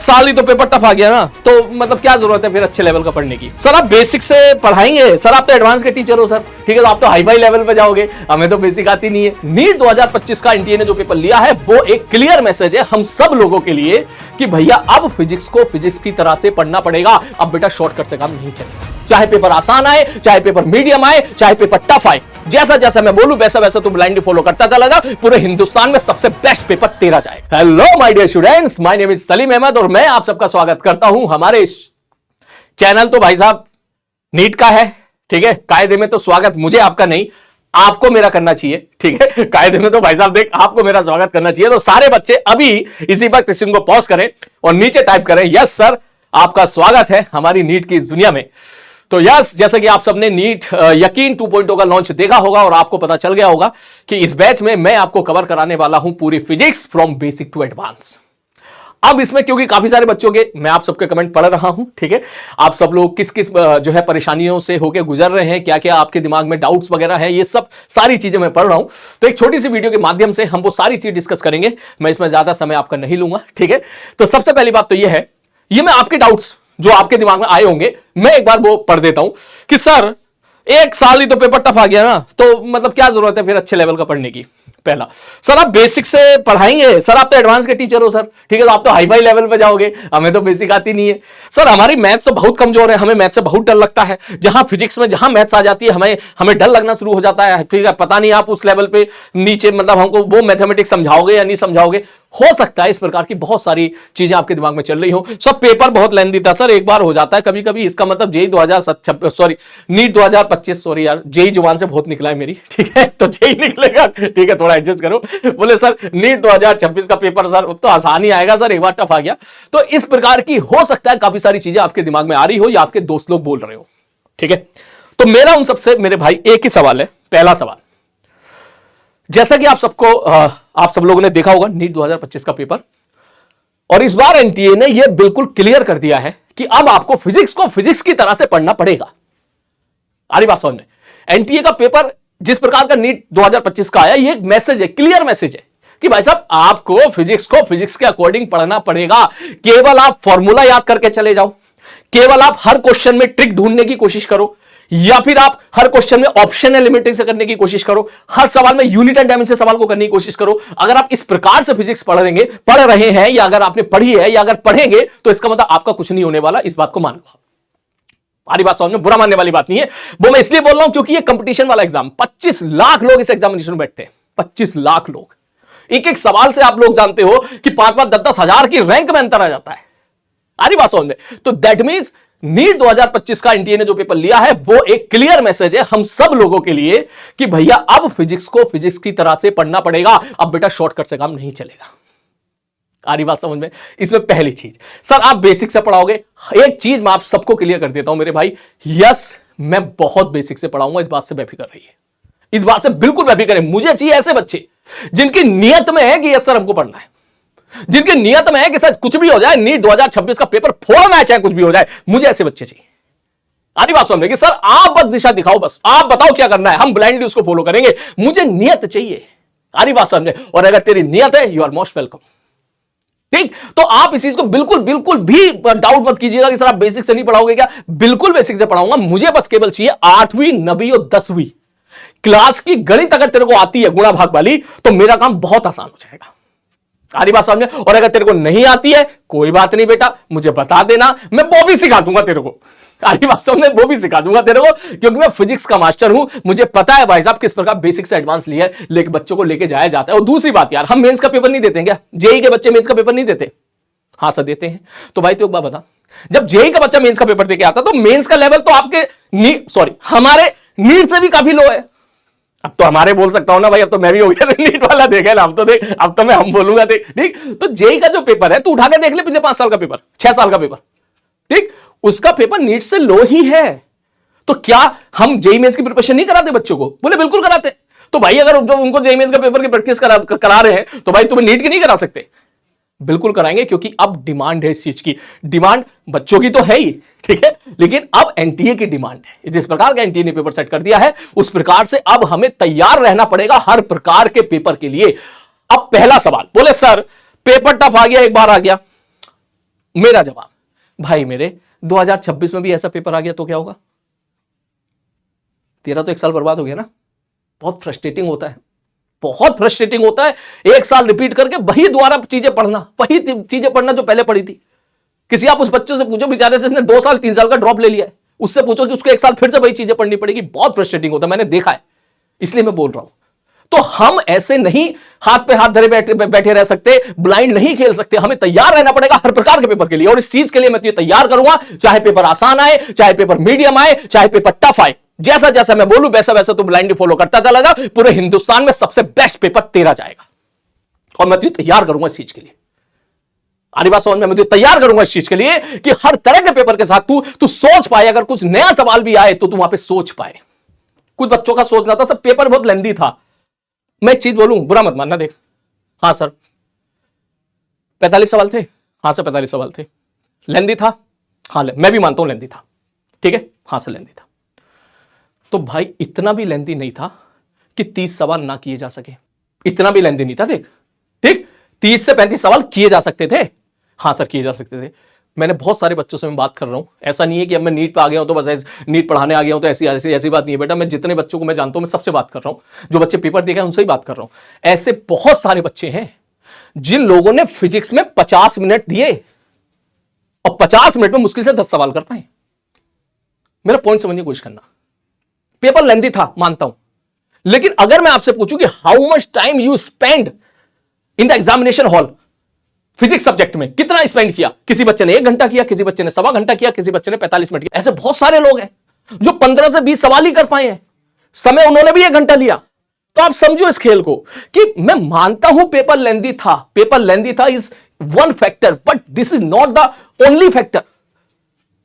साल ही तो paper tough आ गया ना, तो मतलब क्या जरूरत है फिर अच्छे लेवल का पढ़ने की। सर आप बेसिक से पढ़ाएंगे, सर आप तो एडवांस के टीचर हो सर, ठीक है, तो आप तो हाई फाई लेवल पे जाओगे, हमें तो बेसिक आती नहीं है। नीट 2025 का एनटीए ने जो पेपर लिया है वो एक क्लियर मैसेज है हम सब लोगों के लिए कि भैया अब फिजिक्स को फिजिक्स की तरह से पढ़ना पड़ेगा। अब बेटा शॉर्टकट से काम नहीं चलेगा, चाहे पेपर आसान आए, चाहे पेपर मीडियम आए, चाहे पेपर टफ आए, जैसा जैसा मैं बोलूं वैसा वैसा तू ब्लाइंडली फॉलो करता चला जा, पूरे हिंदुस्तान में सबसे बेस्ट पेपर तेरा जाएगा। Hello my dear students, my name is Salim Ahmed और मैं आप सबका स्वागत करता हूं हमारे इस चैनल। तो भाई साहब नीट का है, ठीक है, कायदे में तो स्वागत मुझे आपका नहीं, आपको मेरा करना चाहिए, ठीक है, कायदे में तो भाई साहब देख आपको मेरा स्वागत करना चाहिए। तो सारे बच्चे अभी इसी वक्त इस को पॉज करें और नीचे टाइप करें यस सर आपका स्वागत है हमारी नीट की इस दुनिया में। तो यस, जैसा कि आप सबने नीट यकीन 2.0 का लॉन्च देखा होगा और आपको पता चल गया होगा कि इस बैच में मैं आपको कवर कराने वाला हूं पूरी physics from basic to advance. अब इसमें क्योंकि काफी सारे बच्चों के मैं आप सबके कमेंट पढ़ रहा हूं, ठीक है, आप सब लोग किस किस जो है परेशानियों से होकर गुजर रहे हैं, क्या क्या आपके दिमाग में डाउट्स वगैरह है, ये सब सारी चीजें मैं पढ़ रहा हूं। तो एक छोटी सी वीडियो के माध्यम से हम वो सारी चीज डिस्कस करेंगे, मैं इसमें ज्यादा समय आपका नहीं लूंगा, ठीक है। तो सबसे पहली बात तो ये है, ये मैं आपके डाउट्स जो आपके दिमाग में आए होंगे मैं एक बार वो पढ़ देता हूं कि सर एक साल ही तो पेपर टफ आ गया ना, तो मतलब क्या जरूरत है फिर अच्छे लेवल का पढ़ने की। पहला, सर आप बेसिक से पढ़ाएंगे, सर आप तो एडवांस के टीचर हो सर, ठीक है, तो आप तो हाई फाई लेवल पे जाओगे, हमें तो बेसिक आती नहीं है। सर हमारी मैथ्स तो बहुत कमजोर है, हमें मैथ्स से बहुत डर लगता है, जहां फिजिक्स में जहां मैथ्स आ जाती है हमें डर लगना शुरू हो जाता है, ठीक है, पता नहीं आप उस लेवल पे नीचे मतलब हमको वो मैथमेटिक्स समझाओगे या नहीं समझाओगे। हो सकता है इस प्रकार की बहुत सारी चीजें आपके दिमाग में चल रही हो। सर पेपर बहुत लेंथी था सर, एक बार हो जाता है कभी कभी, इसका मतलब जेई 2026 सॉरी नीट 2025 सॉरी यार जेई जुबान से बहुत निकला है मेरी, ठीक है, तो जेई निकलेगा, ठीक है, थोड़ा एडजस्ट करो। बोले सर नीट 2026 का पेपर सर तो आसान ही आएगा सर, एक बार टफ आ गया। तो इस प्रकार की हो सकता है काफी सारी चीजें आपके दिमाग में आ रही हो या आपके दोस्त लोग बोल रहे हो, ठीक है। तो मेरा उन सबसे मेरे भाई एक ही सवाल है, पहला सवाल, जैसा कि आप सब लोगों ने देखा होगा नीट 2025 का पेपर, और इस बार एनटीए ने यह बिल्कुल क्लियर कर दिया है कि अब आपको फिजिक्स को फिजिक्स की तरह से पढ़ना पड़ेगा। अरे बात समझ में, एनटीए का पेपर जिस प्रकार का नीट 2025 का आया, ये एक मैसेज है, क्लियर मैसेज है कि भाई साहब आपको फिजिक्स को फिजिक्स के अकॉर्डिंग पढ़ना पड़ेगा। केवल आप फॉर्मूला याद करके चले जाओ, केवल आप हर क्वेश्चन में ट्रिक ढूंढने की कोशिश करो, या फिर आप हर क्वेश्चन में ऑप्शन एलिमिनेटिंग से करने की कोशिश करो, हर सवाल में यूनिट एंड डायमेंशन से सवाल को करने की कोशिश करो। अगर आप इस प्रकार से फिजिक्स पढ़ रहे हैं या अगर आपने पढ़ी है या अगर पढ़ेंगे तो इसका मतलब आपका कुछ नहीं होने वाला, इस बात को मान लो। हमारी बात समझ में, बुरा मानने वाली बात नहीं है, वो मैं इसलिए बोल रहा हूं क्योंकि ये कंपटीशन वाला एग्जाम, 25 लाख लोग इस एग्जामिनेशन में बैठते हैं, 25 लाख लोग, एक एक सवाल से आप लोग जानते हो कि 5-5, 10-10 हजार की रैंक में अंतर आ जाता है। हमारी बात समझ में, तो दैट मींस नीट 2025 का एनटीए ने जो पेपर लिया है वो एक क्लियर मैसेज है हम सब लोगों के लिए कि भैया अब फिजिक्स को फिजिक्स की तरह से पढ़ना पड़ेगा, अब बेटा शॉर्टकट से काम नहीं चलेगा। आ रही बात समझ में। इसमें पहली चीज, सर आप बेसिक से पढ़ाओगे, एक चीज मैं आप सबको क्लियर कर देता हूं मेरे भाई, यस मैं बहुत बेसिक से पढ़ाऊंगा, इस बात से बेफिक्र रहिए, इस बात से बिल्कुल बेफिक्र है। मुझे चाहिए ऐसे बच्चे जिनकी नियत में है कि यस सर हमको पढ़ना है, जिनकी नियत में है कि सर कुछ भी हो जाए नीट 2026 का पेपर फोड़ना है, चाहे कुछ भी हो जाए, मुझे ऐसे बच्चे चाहिए। आधी बात समझ कि सर आप बस दिशा दिखाओ, बस आप बताओ क्या करना है, हम ब्लाइंडली उसको फॉलो करेंगे, मुझे नियत चाहिए। आधी बात समझे, और अगर तेरी नियत है यू आर मोस्ट वेलकम, ठीक। तो आप इस चीज को बिल्कुल बिल्कुल भी डाउट मत कीजिएगा कि सर आप बेसिक से नहीं पढ़ाओगे क्या, बिल्कुल बेसिक से पढ़ाऊंगा। मुझे बस केवल चाहिए 8वीं 9वीं और 10वीं क्लास की गणित अगर तेरे को आती है गुणा भाग वाली, तो मेरा काम बहुत आसान हो जाएगा। आरी बात समझे, और अगर तेरे को नहीं आती है कोई बात नहीं बेटा, मुझे बता देना, मैं वो भी सिखा दूंगा तेरे को। आरी बात समझे, वो भी सिखा दूंगा तेरे को, क्योंकि मैं फिजिक्स का मास्टर हूं, मुझे पता है भाई साहब किस प्रकार बेसिक से एडवांस लिया है लेकिन बच्चों को लेके जाया जाता है। और दूसरी बात यार, हम मेंस का पेपर नहीं देते क्या? जेई के बच्चे मेंस का पेपर नहीं देते? हाँ सर देते हैं। तो भाई तो एक बात बता, जब जेई का बच्चा मेंस का पेपर देके आता तो मेंस का लेवल तो आपके हमारे नीट से भी काफी लो है। अब तो हमारे बोल सकता हूं ना भाई, अब तो मैं भी हो गया नीट वाला, देखे ना, अब तो देख, अब तो मैं हम बोलूंगा देख, ठीक। तो जेई का जो पेपर है तू उठा के देख ले, पिछले 5 साल का पेपर, 6 साल का पेपर, ठीक, उसका पेपर नीट से लो ही है। तो क्या हम जेई मेंस की प्रिपरेशन नहीं कराते बच्चों को? बोले बिल्कुल कराते। तो भाई अगर उनको जेई मेंस का पेपर की प्रैक्टिस करा रहे हैं तो भाई तुम्हें नीट की नहीं करा सकते? बिल्कुल कराएंगे, क्योंकि अब डिमांड है इस चीज की। डिमांड बच्चों की तो है ही, ठीक है, लेकिन अब एनटीए की डिमांड है। जिस प्रकार का एनटीए ने पेपर सेट कर दिया है उस प्रकार से अब हमें तैयार रहना पड़ेगा हर प्रकार के पेपर के लिए। अब पहला सवाल, बोले सर पेपर टफ आ गया, एक बार आ गया, मेरा जवाब, भाई मेरे 2026 में भी ऐसा पेपर आ गया तो क्या होगा? तेरा तो एक साल बर्बाद हो गया ना। बहुत फ्रस्ट्रेटिंग होता है, बहुत फ्रस्ट्रेटिंग होता है एक साल रिपीट करके वही दोबारा चीजें पढ़ना, वही चीजें पढ़ना जो पहले पढ़ी थी। किसी आप उस बच्चे से पूछो बेचारे से इसने 2 साल 3 साल का ड्रॉप ले लिया है, उससे पूछो कि उसको एक साल फिर से वही चीजें पढ़नी पड़ेगी। बहुत फ्रस्ट्रेटिंग होता है, मैंने देखा है, इसलिए मैं बोल रहा हूं। तो हम ऐसे नहीं हाथ पे हाथ धरे बैठे रह सकते, ब्लाइंड नहीं खेल सकते, हमें तैयार रहना पड़ेगा हर प्रकार के पेपर के लिए। और इस चीज के लिए मैं तो तैयार करूंगा, चाहे पेपर आसान आए, चाहे पेपर मीडियम आए, चाहे पेपर टफ आए, जैसा जैसा मैं बोलूं वैसा वैसा तो ब्लाइंडली फॉलो करता चला जा। पूरे हिंदुस्तान में सबसे बेस्ट पेपर तेरा जाएगा, और मैं तो तैयार करूंगा इस चीज के लिए। आरी बात समझ में? मैं तो तैयार करूंगा इस चीज के लिए कि हर तरह के पेपर के साथ तू सोच पाए, अगर कुछ नया सवाल भी आए तो तू वहां पे सोच पाए। कुछ बच्चों का सोचना था, सब पेपर बहुत लेंदी था। मैं एक चीज बोलूं, बुरा मत मानना, देख, हाँ सर 45 सवाल थे, हाँ सर 45 सवाल थे, लेंदी था, हाँ मैं भी मानता हूं लेंदी था, ठीक है, हाँ सर लेंदी था। तो भाई इतना भी लेंदी नहीं था कि 30 सवाल ना किए जा सके, इतना भी लेंदी नहीं था, देख, ठीक, 30 से 35 सवाल किए जा सकते थे, हाँ सर किए जा सकते थे। मैंने बहुत सारे बच्चों से मैं बात कर रहा हूं, ऐसा नहीं है कि अब मैं नीट पे आ गया हूं तो बस नीट पढ़ाने आ गया हूं तो ऐसी बात नहीं है बेटा। मैं जितने बच्चों को मैं जानता हूं मैं सबसे बात कर रहा हूं, जो बच्चे पेपर देखे उनसे ही बात कर रहा हूं। ऐसे बहुत सारे बच्चे हैं जिन लोगों ने फिजिक्स में 50 मिनट दिए और 50 मिनट में मुश्किल से 10 सवाल कर पाए। मेरा पॉइंट समझने की कोशिश करना, पेपर लेंथी था मानता हूं, लेकिन अगर मैं आपसे पूछूं कि how much time you spend in the examination hall, physics subject में कितना स्पेंड किया? किसी बच्चे ने 1 घंटा किया, किसी बच्चे ने 1.25 घंटा किया, किसी बच्चे ने 45 मिनट किया। ऐसे बहुत सारे लोग हैं जो 15 से 20 सवाल ही कर पाए हैं, समय उन्होंने भी 1 घंटा लिया। तो आप समझो इस खेल को कि मैं मानता हूं पेपर लेंदी था, पेपर लेंदी था is one factor, but this is not the only factor.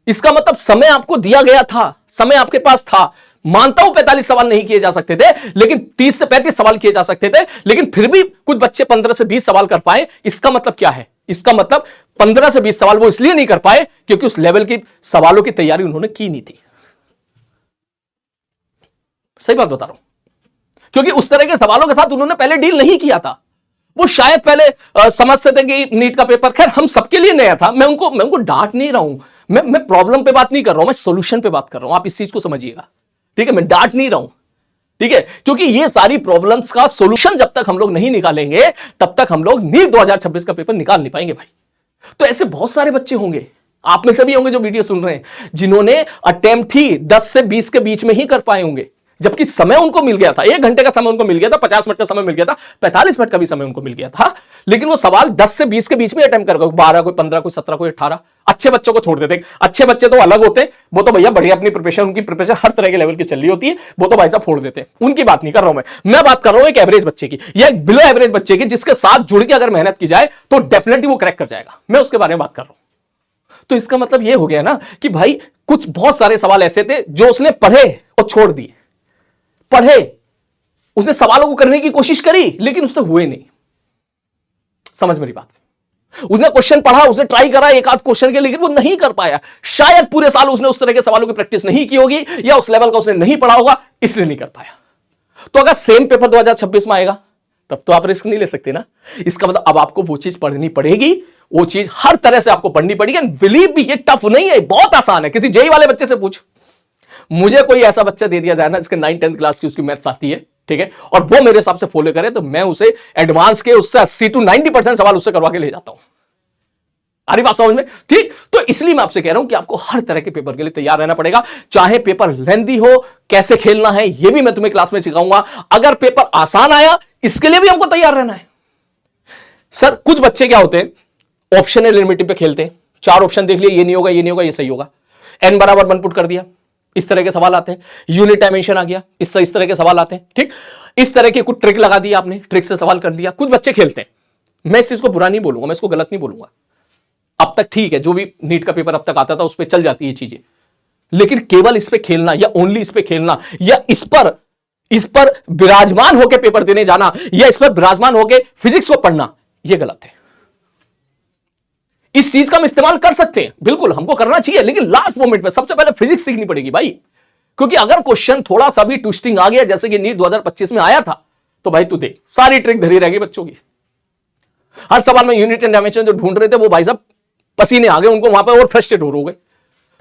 इसका मतलब समय आपको दिया गया था, समय आपके पास था। मानता हूं 45 सवाल नहीं किए जा सकते थे, लेकिन 30 से 35 सवाल किए जा सकते थे, लेकिन फिर भी कुछ बच्चे 15 से 20 सवाल कर पाए। इसका मतलब क्या है? इसका मतलब 15 से 20 सवाल वो इसलिए नहीं कर पाए क्योंकि उस लेवल की सवालों की तैयारी उन्होंने की नहीं थी। सही बात बता रहा हूं, क्योंकि उस तरह के सवालों के साथ उन्होंने पहले डील नहीं किया था। वो शायद पहले समझते थे कि नीट का पेपर खैर हम सबके लिए नया था। मैं उनको डांट नहीं रहा हूं, मैं प्रॉब्लम पे बात नहीं कर रहा हूं, मैं सोल्यूशन पे बात कर रहा हूं। आप इस चीज को समझिएगा, ठीक है? मैं डांट नहीं रहा हूं, ठीक है? क्योंकि ये सारी प्रॉब्लम्स का सॉल्यूशन जब तक हम लोग नहीं निकालेंगे तब तक हम लोग नीट 2026 का पेपर निकाल नहीं पाएंगे भाई। तो ऐसे बहुत सारे बच्चे होंगे, आप में से भी होंगे जो वीडियो सुन रहे हैं, जिन्होंने अटेम्प्ट ही 10 से 20 के बीच में ही कर पाए होंगे, जबकि समय उनको मिल गया था, 1 घंटे का समय उनको मिल गया था, 50 मिनट का समय मिल गया था, 45 मिनट का भी समय उनको मिल गया था, लेकिन वो सवाल 10 से 20 के बीच में अटेम्प्ट कर गए। 12, कोई 15, कोई 17, कोई 18। अच्छे बच्चों को छोड़ देते, अच्छे बच्चे तो अलग होते, वो तो भैया बढ़िया अपनी प्रिपरेशन, उनकी प्रिपरेशन हर तरह के लेवल की चल रही होती है, वो तो भाई साहब फोड़ देते, उनकी बात नहीं कर रहा हूं मैं बात कर रहा हूं एक एवरेज बच्चे की या एक बिलो एवरेज बच्चे की, जिसके साथ जुड़ के अगर मेहनत की जाए तो डेफिनेटली वो क्रैक कर जाएगा। मैं उसके बारे में बात कर रहा हूं। तो इसका मतलब ये हो गया ना कि भाई कुछ बहुत सारे सवाल ऐसे थे जो उसने पढ़े और छोड़ दिए। पढ़े, उसने सवालों को करने की कोशिश करी लेकिन उससे हुए नहीं। समझ मेरी बात? उसने क्वेश्चन पढ़ा, उसने ट्राई करा एक आध क्वेश्चन के, लेकिन वो नहीं कर पाया। शायद पूरे साल उसने उस तरह के सवालों की प्रैक्टिस नहीं की होगी या उस लेवल का उसने नहीं पढ़ा होगा, इसलिए नहीं कर पाया। तो अगर सेम पेपर 2026 में आएगा तब तो आप रिस्क नहीं ले सकते ना। इसका मतलब अब आपको वो चीज पढ़नी पड़ेगी, वो चीज हर तरह से आपको पढ़नी पड़ेगी। एंड बिलीव भी, ये टफ नहीं है, बहुत आसान है। किसी जेई वाले बच्चे से पूछ, मुझे कोई ऐसा बच्चा दे दिया जाए ना जिसके 9-10 क्लास की उसकी मैथ्स आती है, ठीक है, और वो मेरे हिसाब से फॉलो करे, तो मैं उसे एडवांस के उससे 80 to 90% सवाल उससे करवा के ले जाता हूं। आ रही बात समझ में? ठीक, तो इसलिए मैं आपसे कह रहा हूं कि आपको हर तरह के पेपर के लिए तैयार रहना पड़ेगा, चाहे पेपर लेंदी हो, कैसे खेलना है ये भी मैं तुम्हें क्लास में सिखाऊंगा। अगर पेपर आसान आया इसके लिए भी हमको तैयार रहना है। सर कुछ बच्चे क्या होते हैं, ऑप्शन एलिमिनेटिव पे खेलते हैं, 4 ऑप्शन देख लिए, ये नहीं होगा, ये नहीं होगा, ये सही होगा, n बराबर 1 पुट कर दिया, इस तरह के सवाल आते हैं। यूनिट डायमेंशन आ गया, इस तरह के सवाल आते हैं। ठीक, इस तरह की कुछ ट्रिक लगा दी आपने, ट्रिक से सवाल कर लिया। कुछ बच्चे खेलते हैं, मैं इस चीज को बुरा नहीं बोलूंगा, मैं इसको गलत नहीं बोलूंगा। अब तक ठीक है, जो भी नीट का पेपर अब तक आता था उस पर चल जाती है चीजें, लेकिन केवल इस पे खेलना या ओनली इस पे खेलना या इस पर विराजमान होकर पेपर देने जाना या इस पर विराजमान होकर फिजिक्स को पढ़ना, यह गलत है। इस चीज का हम इस्तेमाल कर सकते हैं, बिल्कुल हमको करना चाहिए, लेकिन लास्ट मोमेंट में सबसे पहले फिजिक्स सीखनी पड़ेगी भाई। क्योंकि अगर क्वेश्चन थोड़ा सा भी ट्विस्टिंग आ गया, जैसे कि नीट 2025 में आया था, तो भाई तू देख सारी ट्रिक धरी रहेगी बच्चों की। हर सवाल में यूनिट एंड डायमेंशन जो ढूंढ रहे थे वो भाई साहब पसीने आ गए उनको वहां पर और फ्रस्ट्रेट हो गए।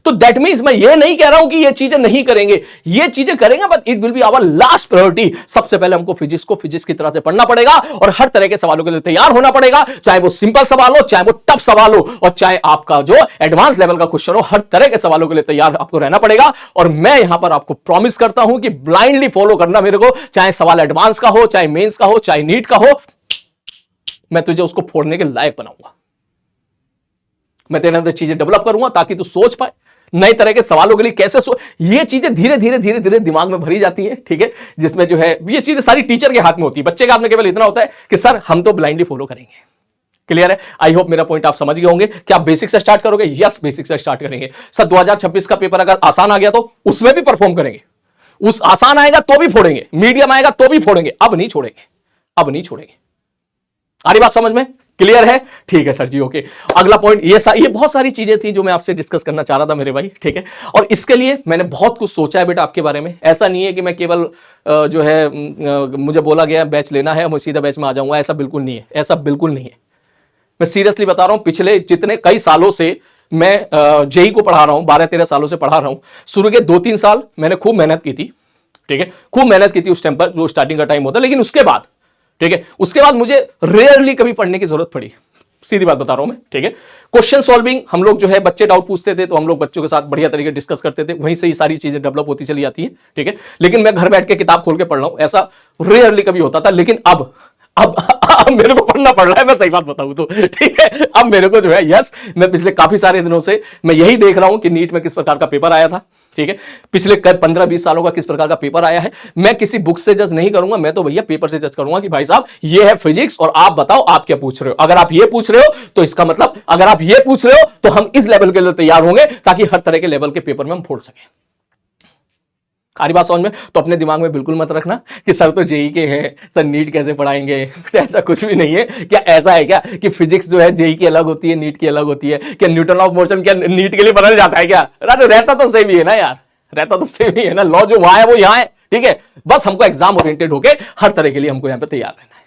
तो दैट मीन्स मैं ये नहीं कह रहा हूं कि ये चीजें नहीं करेंगे, ये चीजें करेंगे, but it will be our last priority. सबसे पहले हमको फिजिक्स को फिजिक्स की तरह से पढ़ना पड़ेगा और हर तरह के सवालों के लिए तैयार होना पड़ेगा, चाहे वो सिंपल सवाल हो, चाहे वो टफ सवाल हो, और चाहे आपका जो एडवांस लेवल का क्वेश्चन हो, हर तरह के सवालों के लिए तैयार आपको रहना पड़ेगा। और मैं यहां पर आपको प्रॉमिस करता हूं कि ब्लाइंडली फॉलो करना मेरे को, चाहे सवाल एडवांस का हो, चाहे मेंस का हो, चाहे नीट का हो, मैं तुझे उसको फोड़ने के लायक बनाऊंगा। मैं तेरे अंदर चीजें डेवलप करूंगा ताकि तू सोच पाए नए तरह के सवालों के लिए कैसे ये चीजें धीरे धीरे धीरे धीरे दिमाग में भरी जाती है, ठीक है, जिसमें जो है ये चीजें सारी टीचर के हाथ में होती है। बच्चे के हाथ में केवल इतना होता है कि सर हम तो ब्लाइंडली फॉलो करेंगे। क्लियर है? आई होप मेरा पॉइंट आप समझ गए होंगे। क्या आप बेसिक से स्टार्ट करोगे? यस, बेसिक से स्टार्ट करेंगे। सर 2026 का पेपर अगर आसान आ गया तो उसमें भी परफॉर्म करेंगे, उस आसान आएगा तो भी फोड़ेंगे, मीडियम आएगा तो भी फोड़ेंगे, अब नहीं छोड़ेंगे, अब नहीं छोड़ेंगे। आ रही बात समझ में? क्लियर है? ठीक है सर जी, ओके। अगला पॉइंट, ये बहुत सारी चीजें थी जो मैं आपसे डिस्कस करना चाह रहा था मेरे भाई, ठीक है। और इसके लिए मैंने बहुत कुछ सोचा है बेटा आपके बारे में। ऐसा नहीं है कि मैं केवल जो है मुझे बोला गया बैच लेना है, मैं सीधा बैच में आ जाऊंगा, ऐसा बिल्कुल नहीं है, ऐसा बिल्कुल नहीं है। मैं सीरियसली बता रहा हूं, पिछले जितने कई सालों से मैं जेई को पढ़ा रहा हूं, 12-13 सालों से पढ़ा रहा हूं। शुरू के 2-3 साल मैंने खूब मेहनत की थी, ठीक है, खूब मेहनत की थी उस टाइम पर, जो स्टार्टिंग का टाइम होता है। लेकिन उसके बाद, ठीक है, उसके बाद मुझे रेयरली कभी पढ़ने की जरूरत पड़ी, सीधी बात बता रहा हूं मैं, ठीक है। क्वेश्चन सॉल्विंग, हम लोग जो है बच्चे डाउट पूछते थे तो हम लोग बच्चों के साथ बढ़िया तरीके डिस्कस करते थे, वहीं से ही सारी चीजें डेवलप होती चली जाती है, ठीक है। लेकिन मैं घर बैठ के किताब खोल के पढ़ रहा हूं, ऐसा रेयरली कभी होता था। लेकिन अब मेरे को पढ़ना पड़ रहा है, मैं सही बात बताऊं तो, ठीक है। अब मेरे को जो है, यस, मैं पिछले काफी सारे दिनों से मैं यही देख रहा हूं कि नीट में किस प्रकार का पेपर आया था, ठीक है, पिछले 15-20 सालों का किस प्रकार का पेपर आया है। मैं किसी बुक से जज नहीं करूंगा, मैं तो भैया पेपर से जज करूंगा कि भाई साहब ये है फिजिक्स और आप बताओ आप क्या पूछ रहे हो। अगर आप ये पूछ रहे हो तो इसका मतलब, अगर आप ये पूछ रहे हो तो हम इस लेवल के लिए तैयार होंगे ताकि हर तरह के लेवल के पेपर में हम फोड़ सकें। सारी बात समझ में? तो अपने दिमाग में बिल्कुल मत रखना कि सर तो जेई के हैं, सर नीट कैसे पढ़ाएंगे। ऐसा कुछ भी नहीं है। क्या ऐसा है क्या कि फिजिक्स जो है जेई की अलग होती है, नीट की अलग होती है? क्या न्यूटन ऑफ मोशन क्या नीट के लिए बदल जाता है क्या? रहता तो सेम ही है ना यार, रहता तो सेम ही है ना। लॉ जो वहां है वो यहाँ है, ठीक है। बस हमको एग्जाम ओरिएंटेड होकर हर तरह के लिए हमको यहाँ पे तैयार रहना है।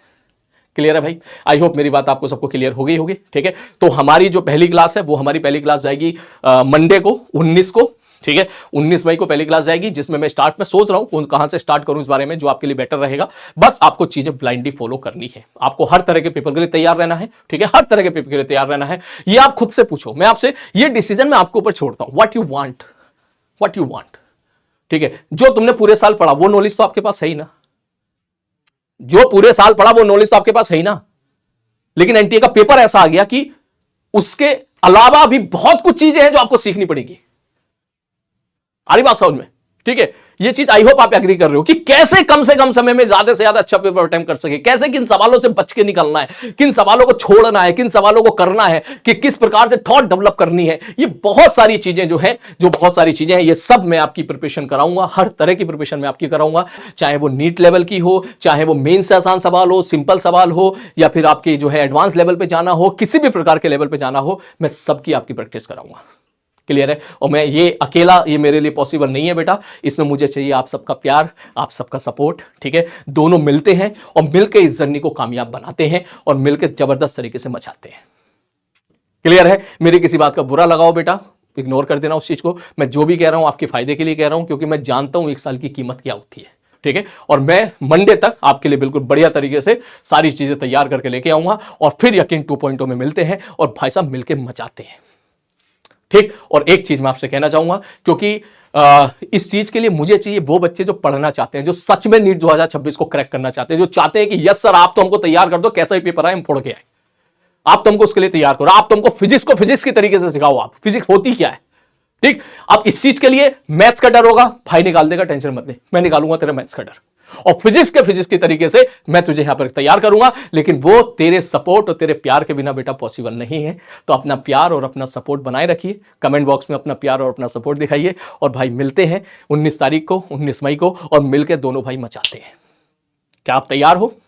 क्लियर है भाई? आई होप मेरी बात आपको सबको क्लियर हो गई होगी, ठीक है। तो हमारी जो पहली क्लास है वो हमारी पहली क्लास जाएगी मंडे को 19 को, ठीक है, 19 मई को पहली क्लास जाएगी, जिसमें मैं स्टार्ट में सोच रहा हूं कहां से स्टार्ट करूं इस बारे में, जो आपके लिए बेटर रहेगा। बस आपको चीजें ब्लाइंडली फॉलो करनी है, आपको हर तरह के पेपर के लिए तैयार रहना है, ठीक है, हर तरह के पेपर के लिए तैयार रहना है। ये आप खुद से पूछो, मैं आपसे ये डिसीजन मैं आपके ऊपर छोड़ता हूं। व्हाट यू वांट, ठीक है। जो तुमने पूरे साल पढ़ा वो नॉलेज तो आपके पास है ही ना, जो पूरे साल पढ़ा वो नॉलेज तो आपके पास है ही ना। लेकिन एनटीए का पेपर ऐसा आ गया कि उसके अलावा भी बहुत कुछ चीजें हैं जो आपको सीखनी पड़ेगी। आ रही बात समझ में? ठीक है। ये चीज आई होप आप एग्री कर रहे हो कि कैसे कम से कम समय में ज्यादा से ज्यादा अच्छा पेपर अटेम्प्ट कर सके, कैसे किन सवालों से बच के निकलना है, किन सवालों को छोड़ना है, किन सवालों को करना है, कि किस प्रकार से थॉट डेवलप करनी है। ये बहुत सारी चीजें जो है, बहुत सारी चीजें हैं, ये सब मैं आपकी प्रिपरेशन कराऊंगा, हर तरह की प्रिपरेशन मैं आपकी कराऊंगा। चाहे वो नीट लेवल की हो, चाहे वो मेन से आसान सवाल हो, सिंपल सवाल हो, या फिर आपके जो है एडवांस लेवल पे जाना हो, किसी भी प्रकार के लेवल पे जाना हो, मैं सबकी आपकी प्रैक्टिस कराऊंगा। क्लियर है? और मैं ये अकेला, ये मेरे लिए पॉसिबल नहीं है बेटा, इसमें मुझे चाहिए आप सबका प्यार, आप सबका सपोर्ट, ठीक है। दोनों मिलते हैं और मिलकर इस जर्नी को कामयाब बनाते हैं और मिलकर जबरदस्त तरीके से मचाते हैं। क्लियर है? मेरी किसी बात का बुरा लगाओ बेटा, इग्नोर कर देना उस चीज को। मैं जो भी कह रहा हूं आपके फायदे के लिए कह रहा हूं, क्योंकि मैं जानता हूं 1 साल की कीमत क्या होती है, ठीक है। और मैं मंडे तक आपके लिए बिल्कुल बढ़िया तरीके से सारी चीजें तैयार करके लेके आऊंगा और फिर यकीन 2.0 में मिलते हैं और भाई साहब मिलकर मचाते हैं, ठीक। और एक चीज मैं आपसे कहना चाहूंगा, क्योंकि इस चीज के लिए मुझे चाहिए वो बच्चे जो पढ़ना चाहते हैं, जो सच में नीट 2026 को क्रैक करना चाहते हैं, जो चाहते हैं कि यस सर आप तो हमको तैयार कर दो, कैसा भी पेपर आए हम फोड़ के आए, आप तो हमको उसके लिए तैयार करो, आप तो हमको फिजिक्स को फिजिक्स की तरीके से सिखाओ, आप फिजिक्स होती क्या है, ठीक। अब इस चीज के लिए मैथ्स का डर होगा, भाई निकाल देगा, टेंशन मत ले, मैं निकालूंगा तेरा मैथ्स का डर, और फिजिक्स के तरीके से मैं तुझे यहां पर तैयार करूंगा। लेकिन वो तेरे सपोर्ट और तेरे प्यार के बिना बेटा पॉसिबल नहीं है। तो अपना प्यार और अपना सपोर्ट बनाए रखिए, कमेंट बॉक्स में अपना प्यार और अपना सपोर्ट दिखाइए, और भाई मिलते हैं 19 तारीख को, 19 मई को, और मिलकर दोनों भाई मचाते हैं। क्या आप तैयार हो?